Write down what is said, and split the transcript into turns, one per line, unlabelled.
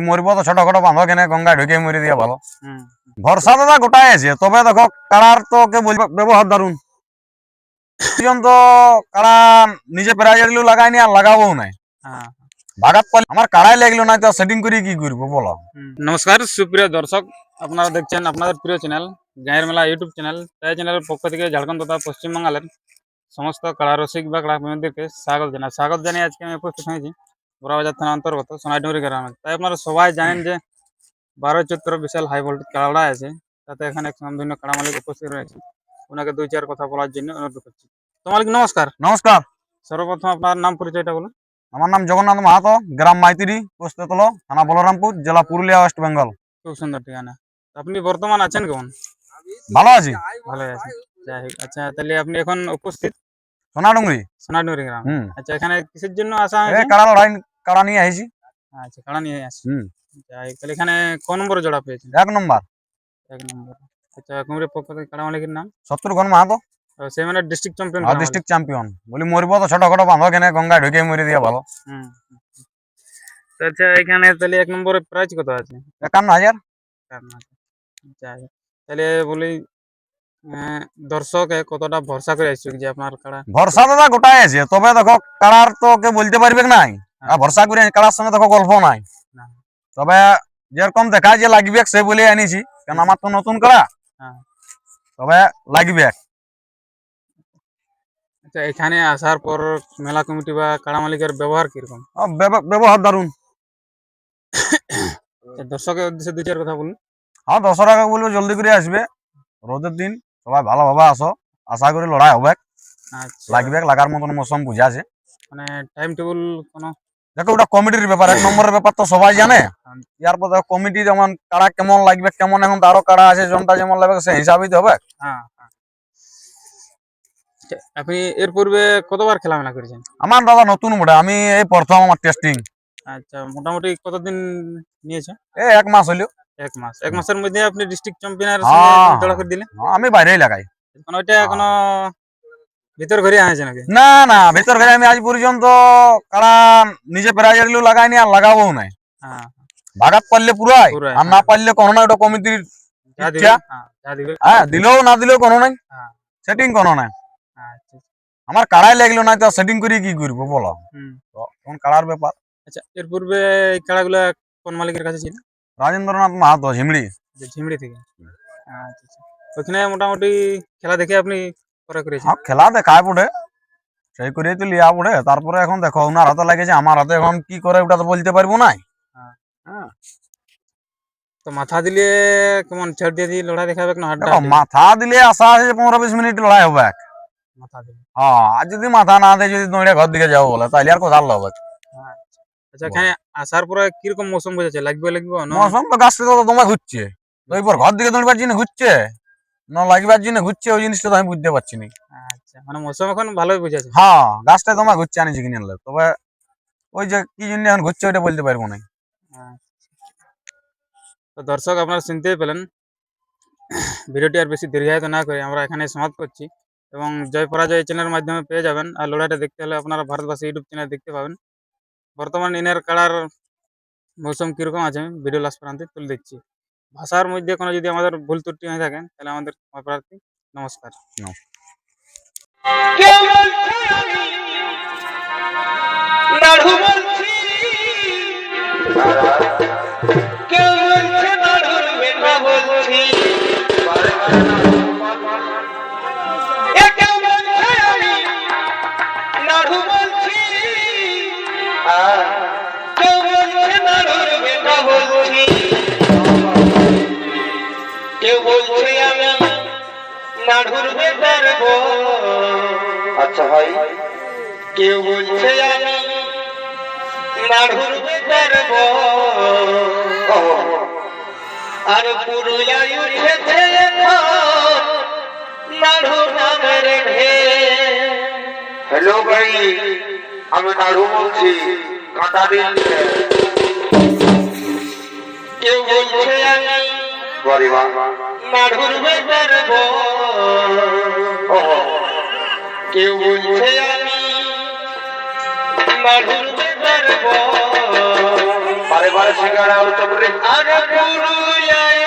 মরিব তো ছোট খাটো বাঁধো কেনে গঙ্গায় ঢুকে মরে দিয়া ভালো।
হুম।
ভরসা দাদা গোটাই আছে, তবে দেখো কাড়ার তো কে বলবে ব্যবহার দারুন। পর্যন্ত কাড়া নিজে প্রাইজ লাগাইনি আর লাগাবো নাই।
হ্যাঁ।
বাগাত পালে আমার কাড়াই লাগলো না, তো সেটিং করে কি করবো বলো।
নমস্কার সুপ্রিয় দর্শক, আপনারা দেখছেন আপনাদের প্রিয় চ্যানেল গায়ের মেলা ইউটিউব চ্যানেল। তাই চ্যানেলের পক্ষ থেকে ঝাড়খণ্ড তথা পশ্চিমবাংলার সমস্ত কাড়া রসিক বা কাড়া প্রেমীদেরকে স্বাগত জানিয়ে আজকে আমি উপস্থিত হয়েছি বড়াবাজার থানা অন্তর্গত সোনাইডুঙ্গরি গ্রামে। তাই আপনারা সবাই জানেন যে 12 চৈত্র বিশাল হাই ভোল্টেজ কাড়া আছে, তাতে এখানে বিভিন্ন কাড়া মালিক উপস্থিত রয়েছে। ওনাকে দুই চার কথা বলার জন্য অনুরোধ করছি। তো মালিক নমস্কার।
নমস্কার।
সর্বপ্রথম আপনার নাম পরিচয়টা বলুন।
আমার নাম জগন্নাথ মাহাতো, গ্রাম মাইতিরি, পোস্টতলো, থানা বলরামপুর, জেলা পুরুলিয়া, ওয়েস্ট বেঙ্গল।
খুব সুন্দর ঠিকানা। আপনি বর্তমান আছেন কেমন?
ভালো আছি।
ভালো আছে, যাই হোক। আচ্ছা, তাহলে আপনি এখন উপস্থিত
সোনাডুঙ্গরি।
সোনাডুঙ্গরি গ্রাম। আচ্ছা, এখানে কিসের জন্য আসা
এই
হয়েছে?
কাড়া লড়াই, কাড়া নিয়ে আইছি।
আচ্ছা, কাড়া নিয়ে আসছি। যাই হোক, তাহলে এখানে কোন নম্বরে জোড়া পেয়েছেন?
1 নম্বর।
1 নম্বর। আচ্ছা, কুমড়ির পক্ষ থেকে কাড়া মালিকের নাম?
শত্রুঘ্ন মাহাতো।
সে মানে ডিস্ট্রিক্ট চ্যাম্পিয়ন।
District champion. বলি মরিব তো ছোট খাটো বাঁধো কেনে গঙ্গায় ঢুকে মরে দিয়া ভালো।
হুম। আচ্ছা, এখানে তাহলে 1 নম্বরে প্রাইস কত আছে?
51,000।
যাই হোক, তাহলে বলি দর্শক কতটা ভরসা করে আসছে যে আপনার কাড়া?
ভরসা দাদা গোটাই আছে, তবে দেখো কাড়ার তো কে বলতে পারবে নাই। ভরসা করে কাড়ার সঙ্গে দেখো গল্প নাই। তবে যেরকম দেখায় যে লাগবে সে বলে আনিছি, কারণ আমার তো নতুন কাড়া। তবে লাগবে।
আচ্ছা, এখানে আসার পর মেলা কমিটি বা কাড়া মালিকের ব্যবহার কিরকম?
ব্যবহার দারুন।
দর্শকের উদ্দেশ্যে দুই চার কথা বলুন।
হ্যাঁ, দশরা বলবো জলদি করে আসবে, রোদের দিন সবাই ভালোভাবে আসো, আশা করি লড়াই হবে।
আচ্ছা,
লাগবে, লাগার মতন মৌসুম বুঝা আছে।
মানে টাইম টেবিল কোনো?
দেখো ওটা কমিটির ব্যাপার, 1 নম্বরের ব্যাপার তো সবাই জানে। ইয়ার পর দেখো কমিটি যেমন কাড়া কেমন লাগবে, কেমন এখন তো আরো কাড়া আছে, জনটা যেমন লাগবে সেই হিসাবেই তো হবে।
হ্যাঁ। আপনি এর পূর্বে কতবার খেলা মেলা করেছেন?
আমার দাদা নতুন মোটে, আমি এই প্রথম আমার টেস্টিং।
আচ্ছা, মোটামুটি কতদিন নিয়েছে?
1 মাস হইলো।
1 মাস। 1 মাসের মধ্যে আপনি ডিস্ট্রিক্ট চ্যাম্পিয়নের
হ্যাঁ,
জোড়া করে দিলেন?
আমি বাইরেই লাগাই।
কোনো এটা কোনো ভিতর ঘরে আনেছে নাকি?
না না, ভিতর ঘরে আমি আজ পর্যন্ত কাড়া নিজে প্রাইজ লাগাইনি আর লাগাবো নাই। বাগাত পারলে পুরাই, আর না পারলে কোনো না, ওটা কমিটির ইচ্ছা। হ্যাঁ, দিলেও না দিলেও কোনো নাই, সেটিং কোনো নাই। আমার কাড়াই লাগলো না, তো সেটিং করে কি করবো বলো। তখন কাড়ার ব্যাপার।
আচ্ছা, এর পূর্বে এই কাড়াগুলা কোন মালিকের কাছে ছিল?
রাজেন্দ্রনাথ মাহাতো, ঝিমড়ি।
ঝিমড়ি থেকে। আচ্ছা, ওখানে মোটামুটি খেলা দেখে আপনি পরে করেছেন?
খেলা দেখায় পড়ে, সেই করেই তো লিয়া পড়ে। তারপরে এখন দেখো ওনার হাতে লাগেছে, আমার হাতে এখন কি করে ওটা তো বলতে পারবো না।
তো মাথা দিলে কেমন ছাড় দিয়ে লড়াই দেখাবে না?
দেখো মাথা দিলে আশা আছে 15-20 মিনিট লড়াই হবে।
মাথা দিলে
আর যদি মাথা না দেয়, যদি দৌড়ে ঘর দিকে যাবো বলে, তাহলে আর কোথাও হবে।
আচ্ছা, এখানে আসার পরে কিরকম মৌসুম বোঝাচ্ছে? লাগবে
মৌসুম তো গাছটা তো তোমার ঘুরছে, তো এবার ঘর দিকে দৌড়বার জন্য ঘুরছে না লাগবার জন্য ঘুরছে, ওই জিনিসটা তো আমি বুঝতে পারছি না।
আচ্ছা, মানে মৌসুম এখন ভালোই বুঝাচ্ছে।
হ্যাঁ, গাছটা তোমার ঘুরছে আনিছি কিনে আনলে, তবে ওই যে কি জন্য এখন ঘুরছে ওইটা বলতে পারবো না।
তো দর্শক, আপনারা শুনতেই পেলেন। ভিডিওটি আর বেশি দীর্ঘায়িত না করে আমরা এখানে সমাপ্ত করছি, এবং জয় পরাজয় চ্যানেলের মাধ্যমে পেয়ে যাবেন। আর লড়াইটা দেখতে হলে আপনারা ভারতবাসী ইউটিউব চ্যানেল দেখতে পাবেন। বর্তমান ইনের কাড়ার মৌসুম কিরকম আছে আমি ভিডিও লাস্ট প্রান্তে তুলে দিচ্ছি। ভাষার মধ্যে কোনো যদি আমাদের ভুল ত্রুটি হয়ে থাকে তাহলে আমাদের ক্ষমাপ্রার্থী। নমস্কার।
আচ্ছা ভাই, কেউ বলছে আমি নাড়ুর বেতারব, আর পুরুলিয়ায় উঠেছে নাড়ু নামের ঢের। হ্যালো ভাই, আমি নাড়ু বলছি, কাঁটা দিচ্ছে। কেউ বলছে আমি নাড়ুর বেতারব, কেউ বলছে আমি নাড়ুর বেতারব। আরে বারে সিঙ্গারা আলু চপ রে আরে পুরুলিয়ায়